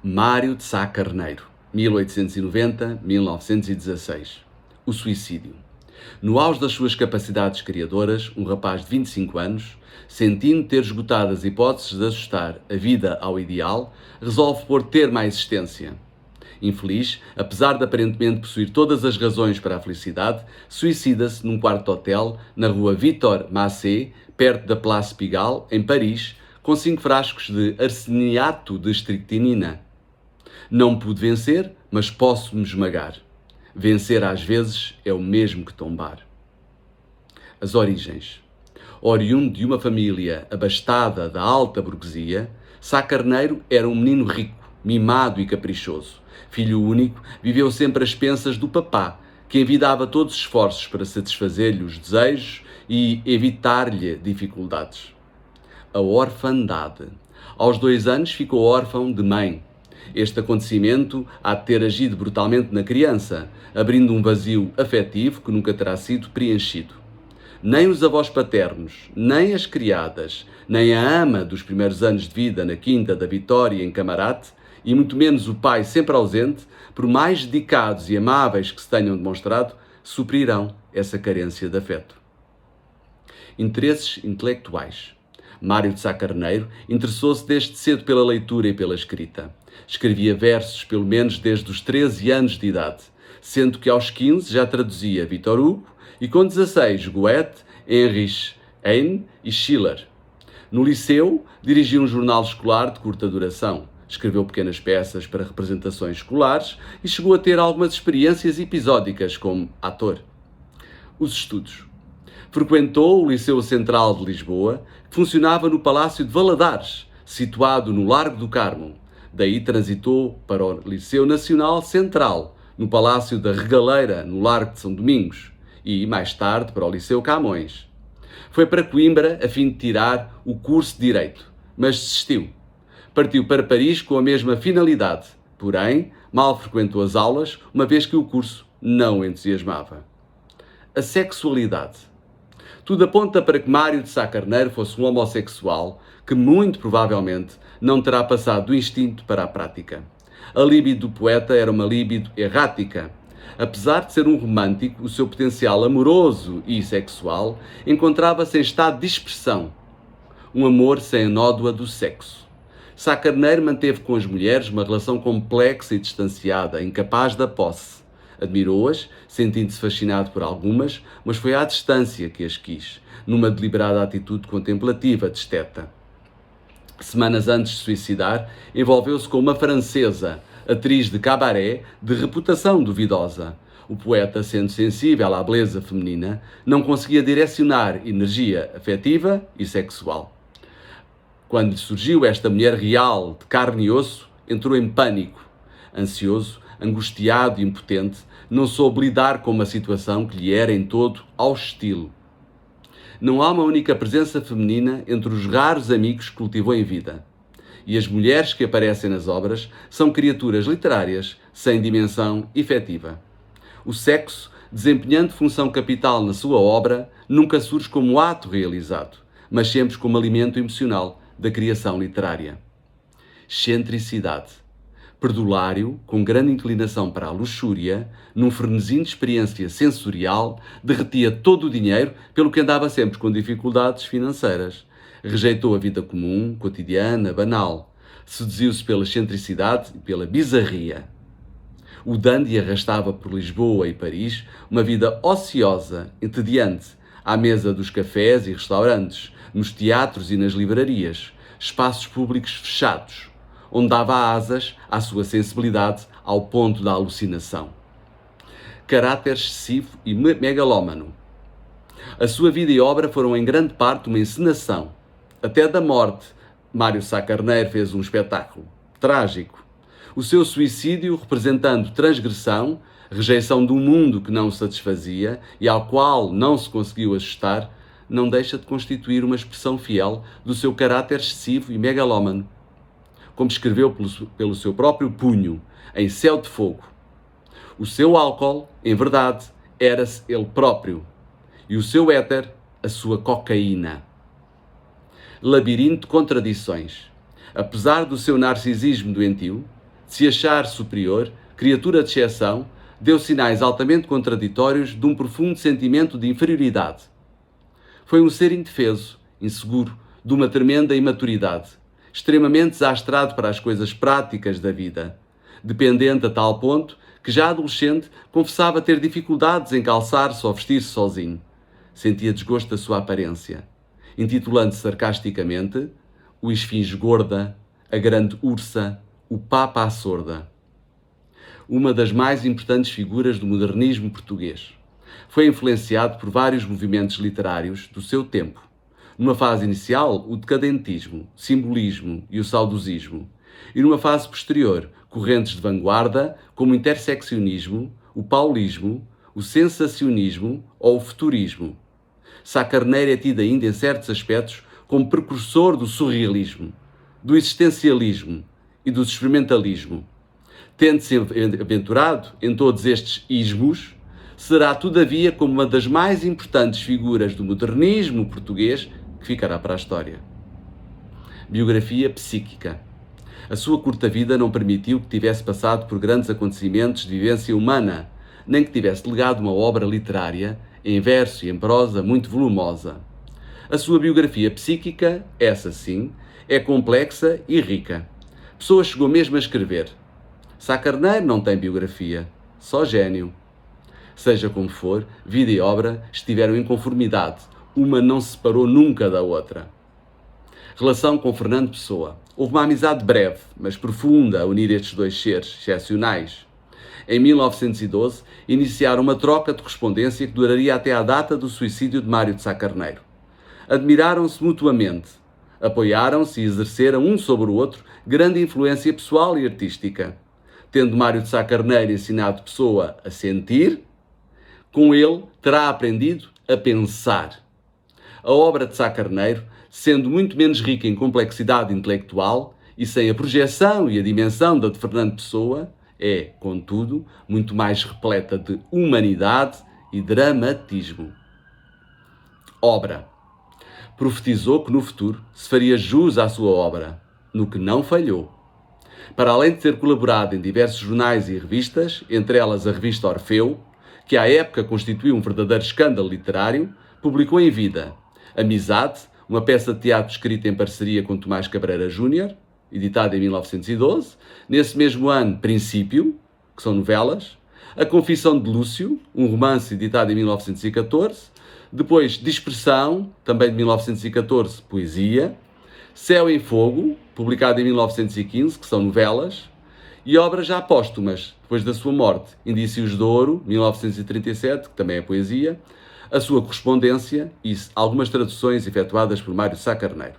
Mário de Sá Carneiro, 1890-1916. O suicídio. No auge das suas capacidades criadoras, um rapaz de 25 anos, sentindo ter esgotado as hipóteses de ajustar a vida ao ideal, resolve pôr termo à existência. Infeliz, apesar de aparentemente possuir todas as razões para a felicidade, suicida-se num quarto de hotel na rua Victor Massé, perto da Place Pigalle, em Paris, com 5 frascos de arseniato de estricnina. Não pude vencer, mas posso me esmagar. Vencer às vezes é o mesmo que tombar. As origens. Oriundo de uma família abastada da alta burguesia, Sá Carneiro era um menino rico, mimado e caprichoso. Filho único, viveu sempre às expensas do papá, que envidava todos os esforços para satisfazer-lhe os desejos e evitar-lhe dificuldades. A orfandade. Aos 2 anos ficou órfão de mãe. Este acontecimento há de ter agido brutalmente na criança, abrindo um vazio afetivo que nunca terá sido preenchido. Nem os avós paternos, nem as criadas, nem a ama dos primeiros anos de vida na Quinta da Vitória em Camarate, e muito menos o pai sempre ausente, por mais dedicados e amáveis que se tenham demonstrado, suprirão essa carência de afeto. Interesses intelectuais. Mário de Sá Carneiro interessou-se desde cedo pela leitura e pela escrita. Escrevia versos pelo menos desde os 13 anos de idade, sendo que aos 15 já traduzia Victor Hugo e com 16 Goethe, Heinrich Heine e Schiller. No liceu, dirigiu um jornal escolar de curta duração, escreveu pequenas peças para representações escolares e chegou a ter algumas experiências episódicas como ator. Os estudos. Frequentou o Liceu Central de Lisboa, que funcionava no Palácio de Valadares, situado no Largo do Carmo. Daí transitou para o Liceu Nacional Central, no Palácio da Regaleira, no Largo de São Domingos, e, mais tarde, para o Liceu Camões. Foi para Coimbra a fim de tirar o curso de Direito, mas desistiu. Partiu para Paris com a mesma finalidade, porém, mal frequentou as aulas, uma vez que o curso não o entusiasmava. A sexualidade. Tudo aponta para que Mário de Sá Carneiro fosse um homossexual que, muito provavelmente, não terá passado do instinto para a prática. A libido do poeta era uma libido errática. Apesar de ser um romântico, o seu potencial amoroso e sexual encontrava-se em estado de dispersão. Um amor sem a nódoa do sexo. Sá Carneiro manteve com as mulheres uma relação complexa e distanciada, incapaz da posse. Admirou-as, sentindo-se fascinado por algumas, mas foi à distância que as quis, numa deliberada atitude contemplativa de esteta. Semanas antes de suicidar, envolveu-se com uma francesa, atriz de cabaré de reputação duvidosa. O poeta, sendo sensível à beleza feminina, não conseguia direcionar energia afetiva e sexual. Quando lhe surgiu esta mulher real, de carne e osso, entrou em pânico. Ansioso, angustiado e impotente, não soube lidar com uma situação que lhe era em todo hostil. Não há uma única presença feminina entre os raros amigos que cultivou em vida. E as mulheres que aparecem nas obras são criaturas literárias sem dimensão efetiva. O sexo, desempenhando função capital na sua obra, nunca surge como ato realizado, mas sempre como alimento emocional da criação literária. Excentricidade. Perdulário, com grande inclinação para a luxúria, num frenesim de experiência sensorial, derretia todo o dinheiro, pelo que andava sempre com dificuldades financeiras. Rejeitou a vida comum, cotidiana, banal. Seduziu-se pela excentricidade e pela bizarria. O dandy arrastava por Lisboa e Paris uma vida ociosa, entediante, à mesa dos cafés e restaurantes, nos teatros e nas livrarias, espaços públicos fechados, onde dava asas à sua sensibilidade ao ponto da alucinação. Caráter excessivo e megalómano. A sua vida e obra foram em grande parte uma encenação. Até da morte, Mário Sá Carneiro fez um espetáculo trágico. O seu suicídio, representando transgressão, rejeição de um mundo que não o satisfazia e ao qual não se conseguiu ajustar, não deixa de constituir uma expressão fiel do seu caráter excessivo e megalómano. Como escreveu pelo seu próprio punho, em Céu de Fogo. O seu álcool, em verdade, era-se ele próprio, e o seu éter, a sua cocaína. Labirinto de contradições. Apesar do seu narcisismo doentio, De se achar superior, criatura de exceção, deu sinais altamente contraditórios de um profundo sentimento de inferioridade. Foi um ser indefeso, inseguro, de uma tremenda imaturidade, extremamente desastrado para as coisas práticas da vida, dependente a tal ponto que, já adolescente, confessava ter dificuldades em calçar-se ou vestir-se sozinho. Sentia desgosto da sua aparência, intitulando-se sarcasticamente o esfinge gorda, a grande ursa, o papa à sorda. Uma das mais importantes figuras do modernismo português. Foi influenciado por vários movimentos literários do seu tempo. Numa fase inicial, o decadentismo, simbolismo e o saudosismo. E numa fase posterior, correntes de vanguarda como o interseccionismo, o paulismo, o sensacionismo ou o futurismo. Sá Carneiro é tido ainda, em certos aspectos, como precursor do surrealismo, do existencialismo e do experimentalismo. Tendo-se aventurado em todos estes ismos, será, todavia, como uma das mais importantes figuras do modernismo português que ficará para a história. Biografia psíquica. A sua curta vida não permitiu que tivesse passado por grandes acontecimentos de vivência humana, nem que tivesse legado uma obra literária, em verso e em prosa, muito volumosa. A sua biografia psíquica, essa sim, é complexa e rica. A pessoa chegou mesmo a escrever: Sá Carneiro não tem biografia, só gênio. Seja como for, vida e obra estiveram em conformidade, uma não se separou nunca da outra. Relação com Fernando Pessoa. Houve uma amizade breve, mas profunda, a unir estes dois seres excepcionais. Em 1912, iniciaram uma troca de correspondência que duraria até à data do suicídio de Mário de Sá Carneiro. Admiraram-se mutuamente, apoiaram-se e exerceram um sobre o outro grande influência pessoal e artística. Tendo Mário de Sá Carneiro ensinado Pessoa a sentir, com ele terá aprendido a pensar. A obra de Sá Carneiro, sendo muito menos rica em complexidade intelectual e sem a projeção e a dimensão da de Fernando Pessoa, é, contudo, muito mais repleta de humanidade e dramatismo. Obra. Profetizou que no futuro se faria jus à sua obra, no que não falhou. Para além de ter colaborado em diversos jornais e revistas, entre elas a revista Orfeu, que à época constituiu um verdadeiro escândalo literário, publicou em vida Amizade, uma peça de teatro escrita em parceria com Tomás Cabreira Júnior, editada em 1912. Nesse mesmo ano, Princípio, que são novelas. A Confissão de Lúcio, um romance editado em 1914. Depois, Dispersão, também de 1914, poesia. Céu em Fogo, publicado em 1915, que são novelas. E obras já póstumas, depois da sua morte. Indícios de Ouro, 1937, que também é poesia. A sua correspondência e algumas traduções efetuadas por Mário de Sá Carneiro.